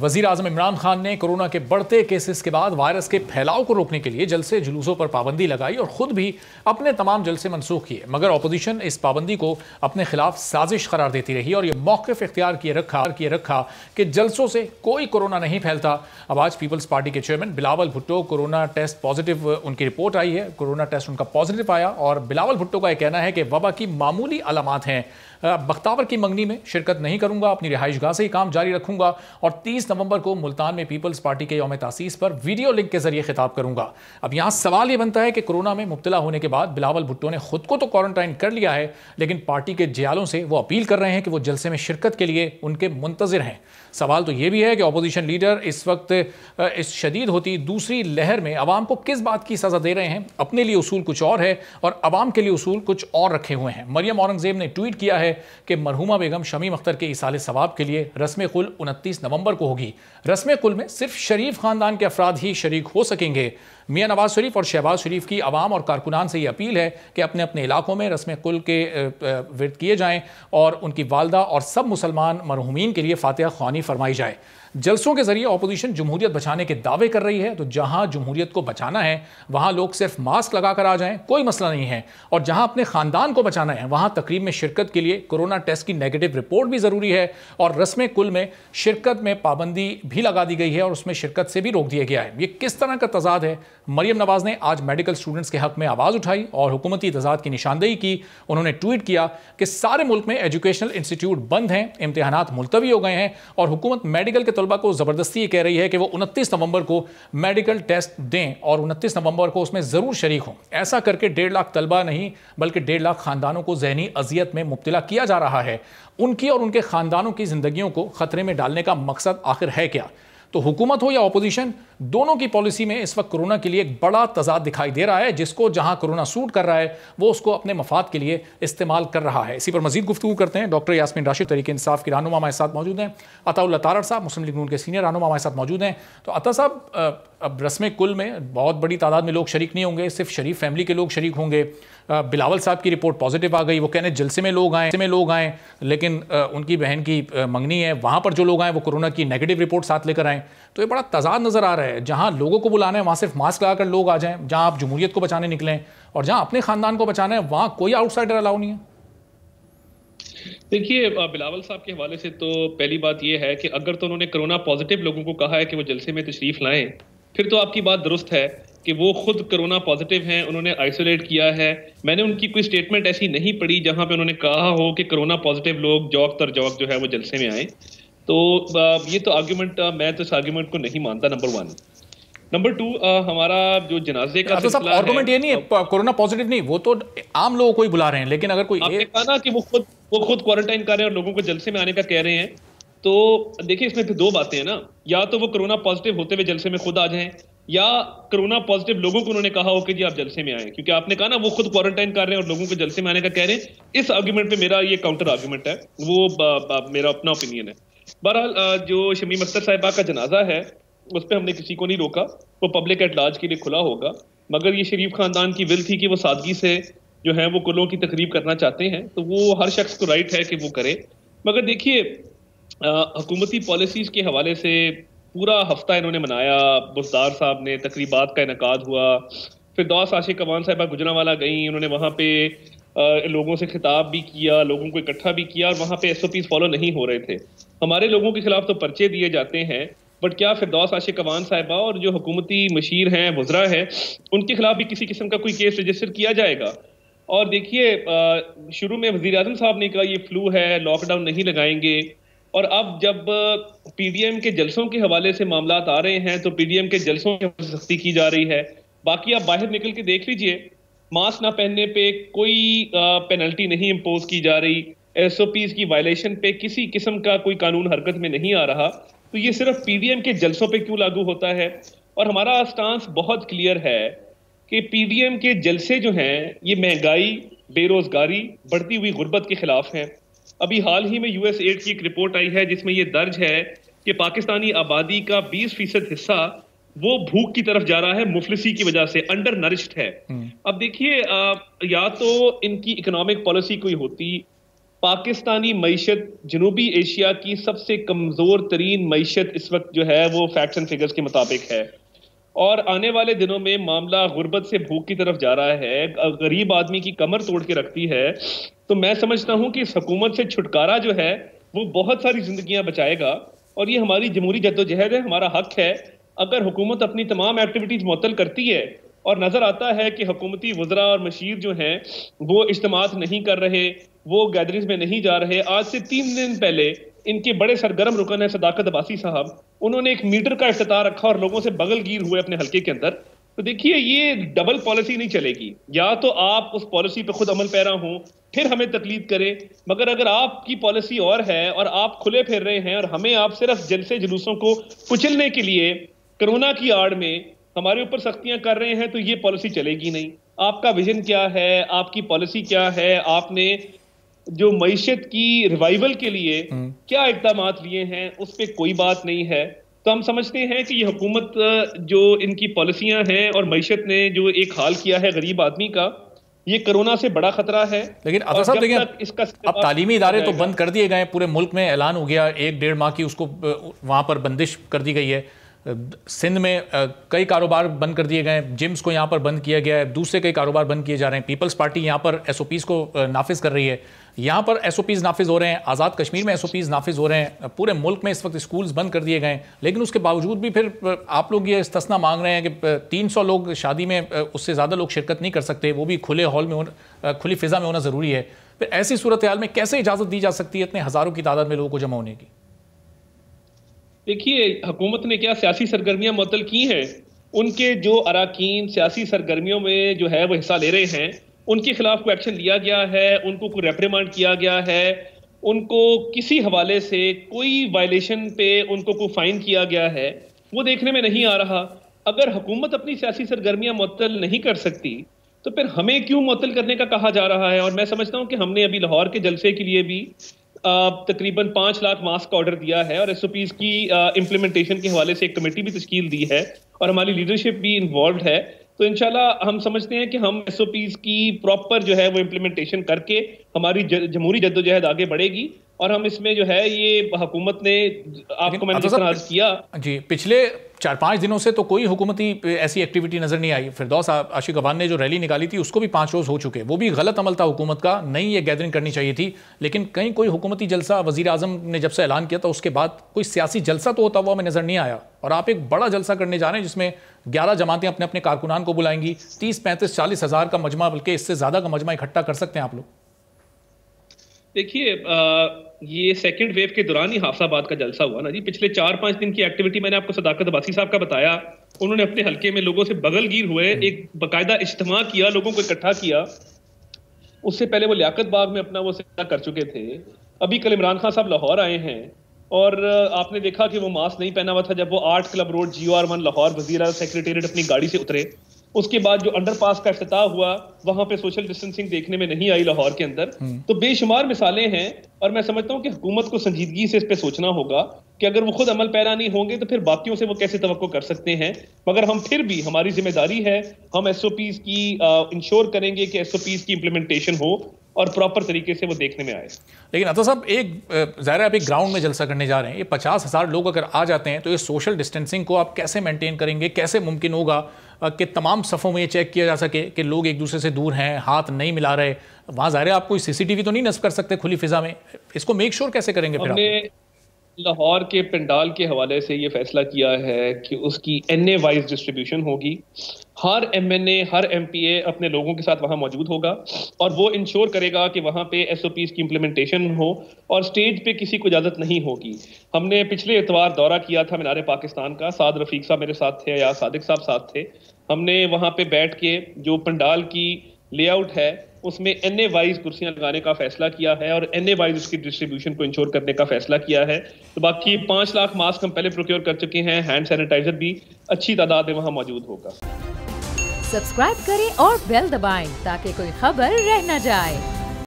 वजीर आजम इमरान खान ने कोरोना के बढ़ते केसेस के बाद वायरस के फैलाव को रोकने के लिए जलसे जुलूसों पर पाबंदी लगाई और खुद भी अपने तमाम जलसे मनसूख किए, मगर अपोजिशन इस पाबंदी को अपने खिलाफ साजिश करार देती रही और यह मौक़िफ़ इख्तियार किए रखा कि जलसों से कोई कोरोना नहीं फैलता। अब आज पीपल्स पार्टी के chairman Bilawal Bhutto corona test positive, उनकी रिपोर्ट आई है, कोरोना टेस्ट उनका पॉजिटिव आया और बिलावल भुट्टो का यह कहना है कि वबा की मामूली अलामात हैं। बख्तावर की मंगनी में शिरकत नहीं करूंगा, अपनी रिहाइश गाह से ही काम जारी रखूंगा और 30 नवंबर को मुल्तान में पीपल्स पार्टी के यौम तासीस पर वीडियो लिंक के जरिए खिताब करूंगा। अब यहां सवाल यह बनता है कि कोरोना में मुब्तला होने के बाद बिलावल भुट्टो ने खुद को तो क्वारंटाइन कर लिया है, लेकिन पार्टी के जियालों से वो अपील कर रहे हैं कि वो जलसे में शिरकत के लिए उनके मुंतजिर हैं। सवाल तो यह भी है कि अपोजिशन लीडर इस वक्त इस शदीद होती दूसरी लहर में अवाम को किस बात की सजा दे रहे हैं। अपने लिए उसूल कुछ और है और अवाम के लिए उसूल कुछ और रखे हुए हैं। मरियम औरंगजेब ने ट्वीट किया है कि मरहुमा बेगम शमीम अख्तर के इसाले सवाब के लिए रस्म कुल 29 नवंबर को होगी। रस्म कुल में सिर्फ शरीफ खानदान के अफराद ही शरीक हो सकेंगे। मियां नवाज शरीफ और शहबाज शरीफ की आवाम और कारकुनान से ये अपील है कि अपने अपने इलाकों में रस्म कुल के विरद किए जाएं और उनकी वालदा और सब मुसलमान मरहुमीन के लिए फातिहा ख्वानी फरमाई जाए। जलसों के जरिए अपोजिशन जमहूरियत बचाने के दावे कर रही है, तो जहां जमहूरियत को बचाना है वहां लोग सिर्फ मास्क लगाकर आ जाएं, कोई मसला नहीं है, और जहां अपने खानदान को बचाना है वहां तकरीब में शिरकत के लिए कोरोना टेस्ट की नेगेटिव रिपोर्ट भी जरूरी है और रस्म कुल में शिरकत में पाबंदी भी लगा दी गई है और उसमें शिरकत से भी रोक दिया गया है। ये किस तरह का तजाद है? मरियम नवाज ने आज मेडिकल स्टूडेंट्स के हक में आवाज़ उठाई और हुकूमती तजाद की निशानदेही की। उन्होंने ट्वीट किया कि सारे मुल्क में एजुकेशनल इंस्टीट्यूट बंद हैं, इम्तिहानात मुलतवी हो गए हैं और हुकूमत मेडिकल के तलबा को ज़बरदस्ती ये कह रही है कि वो 29 नवंबर को मेडिकल टेस्ट दें और 29 नवंबर को उसमें ज़रूर शरीक हों। ऐसा करके 1.5 लाख तलबा नहीं बल्कि 1.5 लाख ख़ानदानों को ज़हनी अजियत में मुब्तला किया जा रहा है। उनकी और उनके ख़ानदानों की ज़िंदगियों को ख़तरे में डालने का मकसद आखिर है क्या? तो हुकूमत हो या अपोजिशन, दोनों की पॉलिसी में इस वक्त कोरोना के लिए एक बड़ा तजाद दिखाई दे रहा है। जिसको जहां कोरोना सूट कर रहा है वो उसको अपने मफाद के लिए इस्तेमाल कर रहा है। इसी पर मजीद गुफ्तगू करते हैं। डॉक्टर यास्मीन राशिद तहरीक इंसाफ की रहनुमा हमारे साथ मौजूद हैं, अताउल्लाह तारड़ साहब मुस्लिम लीग नून के सीनियर रहनुमा हमारे साथ मौजूद हैं। तो अता साहब, अब रस्म कुल में बहुत बड़ी तादाद में लोग शरीक नहीं होंगे, सिर्फ शरीफ फैमिली के लोग शरीक होंगे। बिलावल साहब की रिपोर्ट पॉजिटिव आ गई, वो कहने जलसे में लोग आए, लेकिन उनकी बहन की मंगनी है, वहाँ पर जो लोग आए वो कोरोना की नेगेटिव रिपोर्ट साथ लेकर आए। तो ये बड़ा तजाद नज़र आ रहा है, जहाँ लोगों को बुलाना है वहाँ सिर्फ मास्क लगाकर लोग आ जाएं, जहाँ आप जमहूरियत को बचाने निकलें, और जहाँ अपने ख़ानदान को बचाना है वहाँ कोई आउटसाइडर अलाउ नहीं है। देखिए, बिलावल साहब के हवाले से तो पहली बात यह है कि अगर तो उन्होंने कोरोना पॉजिटिव लोगों को कहा है कि वो जलसे में तशरीफ लाएं, फिर तो आपकी बात दुरुस्त है कि वो खुद कोरोना पॉजिटिव हैं, उन्होंने आइसोलेट किया है। मैंने उनकी कोई स्टेटमेंट ऐसी नहीं पढ़ी जहां पे उन्होंने कहा हो कि कोरोना पॉजिटिव लोग जौक तर जौक जो है वो जलसे में आए। तो ये तो आर्ग्यूमेंट, मैं तो इस आर्ग्यूमेंट को नहीं मानता, नंबर 1। नंबर 2, हमारा जो जनाजे का सिलसिला है, आर्गुमेंट ये नहीं है कोरोना पॉजिटिव नहीं, वो तो आम लोगों को ही बुला रहे हैं, लेकिन अगर कोई आपने कहा ना कि वो खुद क्वारंटाइन कर रहे हैं और लोगों को जलसे में आने का कह रहे हैं, तो देखिए इसमें फिर 2 बातें हैं ना। या तो वो कोरोना पॉजिटिव होते हुए जलसे में खुद आ जाएं, या कोरोना पॉजिटिव लोगों को उन्होंने कहा हो कि जी आप जलसे में आए, क्योंकि आपने कहा ना वो खुद क्वारंटाइन कर रहे हैं और लोगों को जलसे में आने का कह रहे हैं। इस आर्गुमेंट पे मेरा ये काउंटर आर्गुमेंट है, वो मेरा अपना ओपिनियन है। बहरहाल जो शमीम अख्तर साहिबा का जनाजा है उस पर हमने किसी को नहीं रोका, वो पब्लिक एट लार्ज के लिए खुला होगा, मगर ये शरीफ खानदान की विल थी कि वो सादगी से जो है वो कुलों की तकरीब करना चाहते हैं, तो वो हर शख्स को राइट है कि वो करे। मगर देखिए, हुकूमती पॉलिसीज के हवाले से पूरा हफ्ता इन्होंने मनाया। बुज़दार साहब ने तकरीबात का इनकाद हुआ, फिरदौस आशिक अवान साहिबा गुजरांवाला गई, उन्होंने वहाँ पे लोगों से खिताब भी किया, लोगों को इकट्ठा भी किया, और वहाँ पे SOPs फॉलो नहीं हो रहे थे। हमारे लोगों के खिलाफ तो पर्चे दिए जाते हैं, बट क्या फिरदौस आशिक अवान साहिबा और जो हुकूमती मशीर हैं, वज़रा है, उनके खिलाफ भी किसी किस्म का कोई केस रजिस्टर किया जाएगा? और देखिए, शुरू में वज़ीर आज़म साहब ने कहा ये फ्लू है, लॉकडाउन नहीं लगाएंगे, और अब जब PDM के जलसों के हवाले से मामलात आ रहे हैं तो PDM के जलसों की सख्ती की जा रही है। बाकी आप बाहर निकल के देख लीजिए, मास्क ना पहनने पे कोई पेनल्टी नहीं इम्पोज की जा रही, SOPs की वायलेशन पे किसी किस्म का कोई कानून हरकत में नहीं आ रहा। तो ये सिर्फ PDM के जलसों पे क्यों लागू होता है? और हमारा स्टांस बहुत क्लियर है कि PDM के जलसे जो हैं ये महंगाई, बेरोजगारी, बढ़ती हुई गुर्बत के खिलाफ हैं। अभी हाल ही में USAID की एक रिपोर्ट आई है जिसमें यह दर्ज है कि पाकिस्तानी आबादी का 20% हिस्सा वो भूख की तरफ जा रहा है, मुफलिसी की वजह से अंडर नरिश्ड है। अब देखिए, या तो इनकी इकोनॉमिक पॉलिसी कोई होती पाकिस्तानी मईशत जनूबी एशिया की सबसे कमजोर तरीन मईशत इस वक्त जो है वो फैक्ट्स एंड फिगर्स के मुताबिक है, और आने वाले दिनों में मामला गुर्बत से भूख की तरफ जा रहा है, गरीब आदमी की कमर तोड़ के रखती है। तो मैं समझता हूं कि इस हुकूमत से छुटकारा जो है वो बहुत सारी जिंदगियां बचाएगा, और ये हमारी जमहूरी जद्दोजहद है, हमारा हक है। अगर हुकूमत अपनी तमाम एक्टिविटीज मुअत्तल करती है और नजर आता है कि हुकूमती वज़रा और मशीर जो हैं वो इज्तिमात नहीं कर रहे, वो गैदरिंग्स में नहीं जा रहे। आज से 3 दिन पहले इनके बड़े सरगर्म रुकन है सदाकत अब्बासी साहब, उन्होंने एक मीटर का इफ्तिताह रखा और लोगों से बगलगीर हुए अपने हल्के के अंदर। तो देखिए, ये डबल पॉलिसी नहीं चलेगी। या तो आप उस पॉलिसी पे खुद अमल पैरा हों, फिर हमें तकलीद करें, मगर अगर आपकी पॉलिसी और है और आप खुले फिर रहे हैं और हमें आप सिर्फ जलसे जुलूसों को कुचलने के लिए कोरोना की आड़ में हमारे ऊपर सख्तियां कर रहे हैं, तो ये पॉलिसी चलेगी नहीं। आपका विजन क्या है, आपकी पॉलिसी क्या है, आपने जो मईशत की रिवाइवल के लिए क्या इक़दामात लिए हैं, उस पर कोई बात नहीं है। तो हम समझते हैं कि ये हुकूमत जो इनकी पॉलिसियां हैं और मईशत ने जो एक हाल किया है गरीब आदमी का, ये कोरोना से बड़ा खतरा है। लेकिन अता साहब देखिए, अब तालीमी इदारे तो बंद कर दिए गए, पूरे मुल्क में ऐलान हो गया 1-1.5 माह की उसको वहाँ पर बंदिश कर दी गई है। सिंध में कई कारोबार बंद कर दिए गए, जिम्स को यहाँ पर बंद किया गया है, दूसरे कई कारोबार बंद किए जा रहे हैं। पीपल्स पार्टी यहाँ पर SOPs को नाफिज कर रही है, यहाँ पर SOPs नाफिज हो रहे हैं, आज़ाद कश्मीर में SOPs नाफिज हो रहे हैं, पूरे मुल्क में इस वक्त स्कूल्स बंद कर दिए गए। लेकिन उसके बावजूद भी फिर आप लोग ये इस्तिस्ना मांग रहे हैं कि 300 लोग शादी में, उससे ज़्यादा लोग शिरकत नहीं कर सकते, वो भी खुले हॉल में, खुली फिजा में होना ज़रूरी है। फिर ऐसी सूरत हाल में कैसे इजाज़त दी जा सकती है इतने हज़ारों की तादाद में लोगों को जमा होने की? देखिए, हुकूमत ने क्या सियासी सरगर्मियां मुअत्तल की हैं, उनके जो अराकीन सियासी सरगर्मियों में जो है वो हिस्सा ले रहे हैं, उनके खिलाफ कोई एक्शन लिया गया है, उनको कोई रेप्रिमांड किया गया है, उनको किसी हवाले से कोई वायलेशन पे उनको कोई फाइन किया गया है, वो देखने में नहीं आ रहा। अगर हुकूमत अपनी सियासी सरगर्मियां मुअत्तल नहीं कर सकती तो फिर हमें क्यों मुअत्तल करने का कहा जा रहा है? और मैं समझता हूं कि हमने अभी लाहौर के जलसे के लिए भी तकरीबन 5 लाख मास्क का ऑर्डर दिया है और SOPs की इम्प्लीमेंटेशन के हवाले से एक कमेटी भी तश्कील दी है और हमारी लीडरशिप भी इन्वॉल्व है। तो इंशाल्लाह हम समझते हैं कि हम SOPs की प्रॉपर जो है वो इम्प्लीमेंटेशन करके हमारी जमहूरी जद्दोजहद आगे बढ़ेगी, और हम इसमें जो है ये हुकूमत ने, आपको मैंने जिस तरह अर्ज किया जी, पिछले 4-5 दिनों से तो कोई हुकूमती ऐसी एक्टिविटी नजर नहीं आई। फिरदौस आशिक अवान ने जो रैली निकाली थी उसको भी 5 रोज हो चुके, वो भी गलत अमल था हुकूमत का, नहीं ये गैदरिंग करनी चाहिए थी। लेकिन कहीं कोई हुकूमती जलसा वजीर आजम ने जब से ऐलान किया था उसके बाद कोई सियासी जलसा तो होता हुआ हमें नजर नहीं आया, और आप एक बड़ा जलसा करने जा रहे हैं जिसमें 11 जमातें अपने अपने कारकुनान को बुलाएंगी, 30-35-40 हज़ार का मजमा, बल्कि इससे ज्यादा का मजमा इकट्ठा कर सकते हैं आप लोग। देखिए, ये सेकंड वेव के दौरान ही हाफसाबाद का जलसा हुआ ना जी। पिछले 4-5 दिन की एक्टिविटी मैंने आपको सदाकत अब्बासी साहब का बताया, उन्होंने अपने हल्के में लोगों से बगलगीर हुए, एक बाकायदा इज्तिमा किया, लोगों को इकट्ठा किया। उससे पहले वो लियाकत बाग में अपना वो सिलसिला कर चुके थे। अभी कल इमरान खान साहब लाहौर आए हैं और आपने देखा कि वो मास्क नहीं पहना हुआ था जब वो 8 club road GOR1 Lahore Wazira secretariat अपनी गाड़ी से उतरे। उसके बाद जो अंडरपास का इफ्तिताह हुआ, वहां पे सोशल डिस्टेंसिंग देखने में नहीं आई लाहौर के अंदर। तो बेशुमार मिसालें हैं, और मैं समझता हूं कि हुकूमत को संजीदगी से इस पे सोचना होगा कि अगर वो खुद अमल पैरा नहीं होंगे तो फिर बाकियों से वो कैसे तवक्को कर सकते हैं। मगर हम फिर भी, हमारी जिम्मेदारी है, हम SOPs की इंश्योर करेंगे कि SOPs की इम्प्लीमेंटेशन हो और प्रॉपर तरीके से वो देखने में आए। लेकिन अता साहब, एक ज़ाहिर है आप एक ग्राउंड में जलसा करने जा रहे हैं, ये 50,000 लोग अगर आ जाते हैं तो ये सोशल डिस्टेंसिंग को आप कैसे मेंटेन करेंगे? कैसे मुमकिन होगा कि तमाम सफ़ों में ये चेक किया जा सके कि लोग एक दूसरे से दूर हैं, हाथ नहीं मिला रहे? वहाँ ज़ाहिर है आप कोई CCTV तो नहीं नस्ब कर सकते खुली फिजा में, इसको मेक श्योर कैसे करेंगे फिर आप? लाहौर के पंडाल के हवाले से ये फैसला किया है कि उसकी NA वाइज डिस्ट्रीब्यूशन होगी। हर MNA, हर MPA अपने लोगों के साथ वहां मौजूद होगा और वो इंश्योर करेगा कि वहां पे SOPs की इम्प्लीमेंटेशन हो, और स्टेज पे किसी को इजाजत नहीं होगी। हमने पिछले इतवार दौरा किया था मीनार पाकिस्तान का, साद रफीक साहब मेरे साथ थे, या सादिक साहब साथ थे। हमने वहां पे बैठ के जो पंडाल की लेआउट है उसमें NA वाइज कुर्सियां लगाने का फैसला किया है और NA वाइज उसकी डिस्ट्रीब्यूशन को इंश्योर करने का फैसला किया है। तो बाकी 5 लाख मास्क हम पहले प्रोक्योर कर चुके हैं, हैंड सैनिटाइजर भी अच्छी तादाद में वहां मौजूद होगा। सब्सक्राइब करें और बेल दबाएं ताकि कोई खबर रह न जाए।